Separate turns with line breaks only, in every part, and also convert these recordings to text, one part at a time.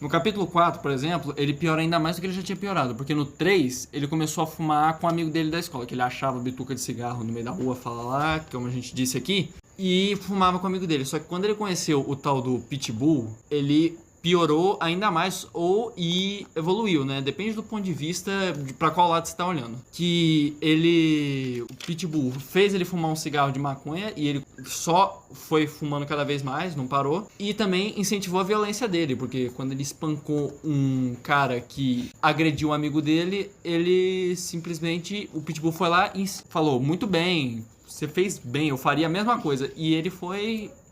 No capítulo 4, por exemplo, ele piora ainda mais do que ele já tinha piorado, porque no 3 ele começou a fumar com um amigo dele da escola, que ele achava bituca de cigarro no meio da rua, fala lá, como a gente disse aqui, e fumava com o amigo dele. Só que quando ele conheceu o tal do Pitbull, ele piorou ainda mais e evoluiu, né? Depende do ponto de vista pra qual lado você tá olhando. O Pitbull fez ele fumar um cigarro de maconha e ele só foi fumando cada vez mais, não parou. E também incentivou a violência dele, porque quando ele espancou um cara que agrediu um amigo dele, o Pitbull foi lá e falou, muito bem, você fez bem, eu faria a mesma coisa. E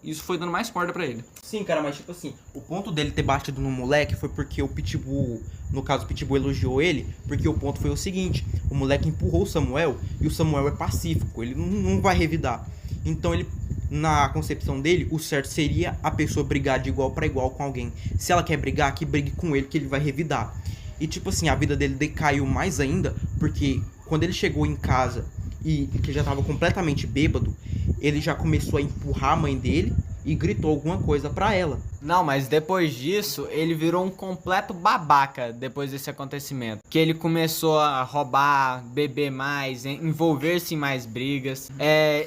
isso foi dando mais corda pra ele.
Sim, cara, mas tipo assim, o ponto dele ter batido no moleque foi porque o Pitbull, no caso o Pitbull elogiou ele, porque o ponto foi o seguinte, o moleque empurrou o Samuel e o Samuel é pacífico, ele não vai revidar. Então ele, na concepção dele, o certo seria a pessoa brigar de igual pra igual com alguém. Se ela quer brigar, que brigue com ele, que ele vai revidar. E tipo assim, a vida dele decaiu mais ainda, porque quando ele chegou em casa e que já tava completamente bêbado, ele já começou a empurrar a mãe dele e gritou alguma coisa pra ela.
Não, mas depois disso, ele virou um completo babaca depois desse acontecimento. Que ele começou a roubar, beber mais, envolver-se em mais brigas.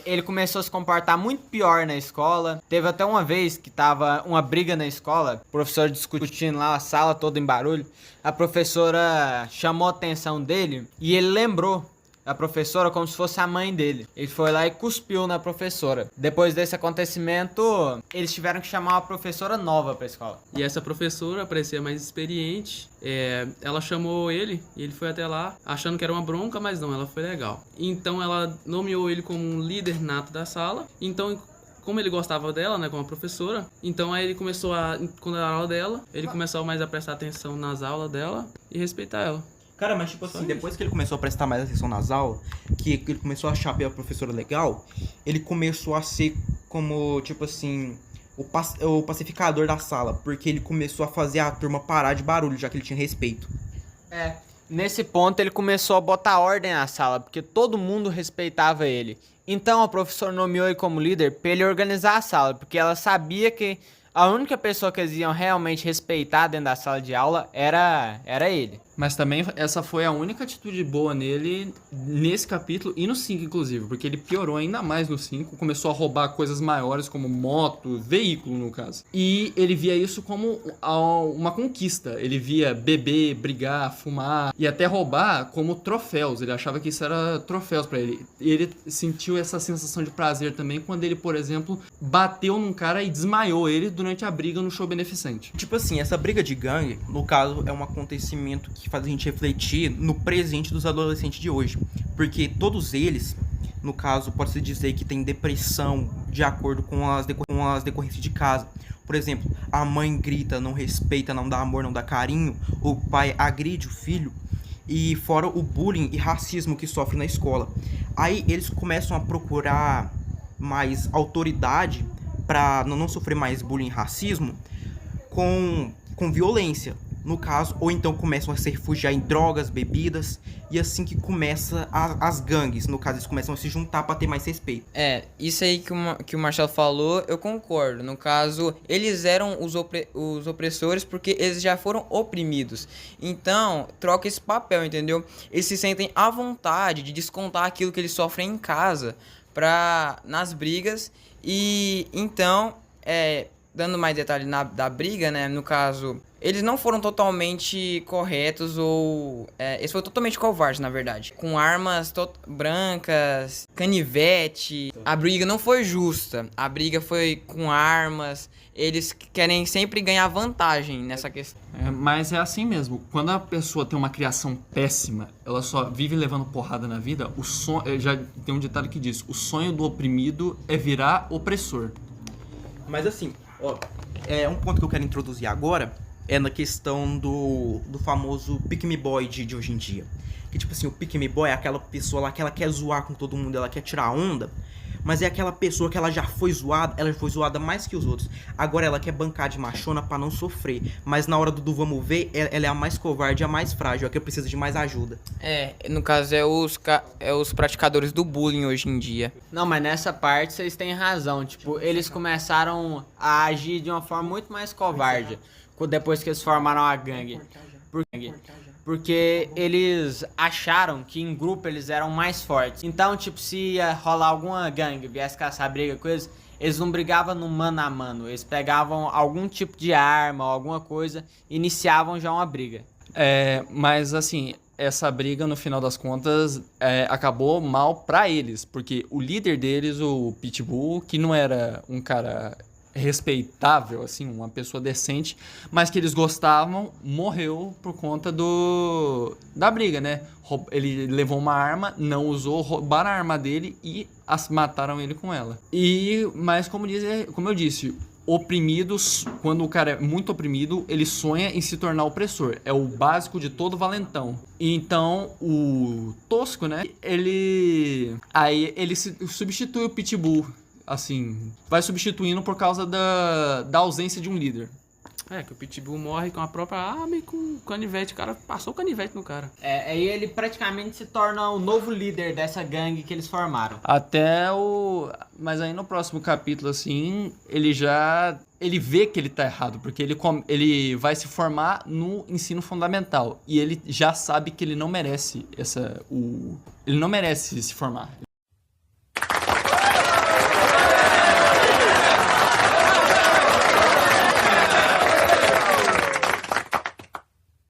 Ele começou a se comportar muito pior na escola. Teve até uma vez que tava uma briga na escola, o professor discutindo lá, a sala toda em barulho. A professora chamou a atenção dele e ele lembrou a professora como se fosse a mãe dele. Ele foi lá e cuspiu na professora. Depois desse acontecimento, eles tiveram que chamar uma professora nova pra escola.
E essa professora parecia mais experiente. Ela chamou ele e ele foi até lá achando que era uma bronca, mas não, ela foi legal. Então ela nomeou ele como um líder nato da sala. Então, como ele gostava dela, né, como professora, então aí ele começou quando era a aula dela, ele começou mais a prestar atenção nas aulas dela e respeitar ela.
Cara, mas tipo assim, depois que ele começou a prestar mais atenção nas aulas, que ele começou a achar a professora legal, ele começou a ser como, tipo assim, o pacificador da sala, porque ele começou a fazer a turma parar de barulho, já que ele tinha respeito.
Nesse ponto ele começou a botar ordem na sala, porque todo mundo respeitava ele. Então a professora nomeou ele como líder pra ele organizar a sala, porque ela sabia que a única pessoa que eles iam realmente respeitar dentro da sala de aula era ele.
Mas também essa foi a única atitude boa nele nesse capítulo e no 5, inclusive, porque ele piorou ainda mais no 5, começou a roubar coisas maiores como moto, veículo no caso. E ele via isso como uma conquista. Ele via beber, brigar, fumar e até roubar como troféus. Ele achava que isso era troféus pra ele. E ele sentiu essa sensação de prazer também quando ele, por exemplo, bateu num cara e desmaiou ele durante a briga no show beneficente.
Tipo assim, essa briga de gangue, no caso, é um acontecimento que faz a gente refletir no presente dos adolescentes de hoje. Porque todos eles, no caso, pode-se dizer que tem depressão de acordo com as decorrências de casa. Por exemplo, a mãe grita, não respeita, não dá amor, não dá carinho. O pai agride o filho. E fora o bullying e racismo que sofre na escola. Aí eles começam a procurar mais autoridade para não sofrer mais bullying e racismo com violência, no caso, ou então começam a se refugiar em drogas, bebidas, e assim que começa as gangues, no caso, eles começam a se juntar para ter mais respeito.
Isso aí que o Marcelo falou, eu concordo. No caso, eles eram os opressores porque eles já foram oprimidos. Então, troca esse papel, entendeu? Eles se sentem à vontade de descontar aquilo que eles sofrem em casa nas brigas. E então, dando mais detalhes da briga, né? No caso, eles não foram totalmente corretos ou... eles foram totalmente covardes, na verdade. Com armas brancas, canivete. A briga não foi justa. A briga foi com armas. Eles querem sempre ganhar vantagem nessa questão.
Mas é assim mesmo. Quando a pessoa tem uma criação péssima, ela só vive levando porrada na vida, já tem um ditado que diz, o sonho do oprimido é virar opressor.
Mas assim, ó, um ponto que eu quero introduzir agora é na questão do famoso pick me boy de hoje em dia. Que tipo assim, o pick me boy é aquela pessoa lá que ela quer zoar com todo mundo, ela quer tirar onda, mas é aquela pessoa que ela já foi zoada, ela foi zoada mais que os outros. Agora ela quer bancar de machona pra não sofrer, mas na hora do vamos ver, ela é a mais covarde, a mais frágil, a que precisa de mais ajuda.
No caso, os praticadores do bullying hoje em dia.
Não, mas nessa parte vocês têm razão. Tipo, eles começaram a agir de uma forma muito mais covarde. depois que eles formaram a gangue. Porque eles acharam que em grupo eles eram mais fortes. Então, tipo, se ia rolar alguma gangue, viesse caçar briga com eles não brigavam no mano a mano. Eles pegavam algum tipo de arma ou alguma coisa e iniciavam já uma briga.
Mas assim, essa briga no final das contas acabou mal pra eles, porque o líder deles, o Pitbull, que não era um cara respeitável, assim, uma pessoa decente, mas que eles gostavam, morreu por conta da briga, né? Ele levou uma arma, não usou, roubaram a arma dele e mataram ele com ela. Mas como eu disse, oprimidos, quando o cara é muito oprimido, ele sonha em se tornar opressor. É o básico de todo valentão. Então, o Tosco, né? Ele substitui o Pitbull. Assim, vai substituindo por causa da ausência de um líder.
Que o Pitbull morre com a própria arma e com o canivete. O cara passou o canivete no cara.
Aí ele praticamente se torna o novo líder dessa gangue que eles formaram.
Mas aí no próximo capítulo, assim, ele vê que ele tá errado, porque ele vai se formar no ensino fundamental. E ele já sabe que ele não merece ele não merece se formar.